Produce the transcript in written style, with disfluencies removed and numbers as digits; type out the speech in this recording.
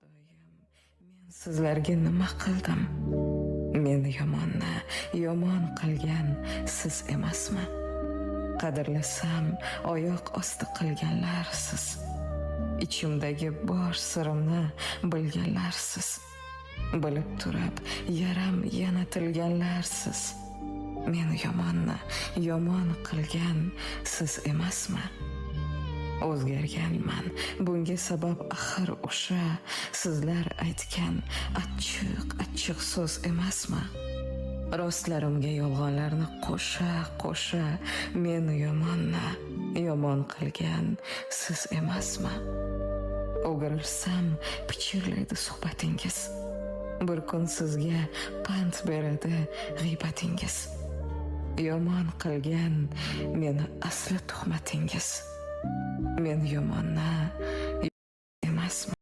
Xudoyim, men sizlarga nima qildim? Men yomon qilgan siz emasmi? Qadrlasam, oyoq osti qilganlar siz. Ichimdagi bor sirimni bilganlar siz. Bilib turib, yaram yana tilganlar siz. Men yomon qilgan siz emasmi? O'zgarganman, bunga sabab axir o'sha sizlar aytgan achchiq so'z emasmi? Rostlarimga yolg'onlarni qo'sha men yomon qilgan siz emasmi? O'girilsam pichirlaydi suhbatingiz, bir kun sizga pand beradi g'iybatingiz. Yomon qilgan meni asli tuhmatingiz. Men emasmi?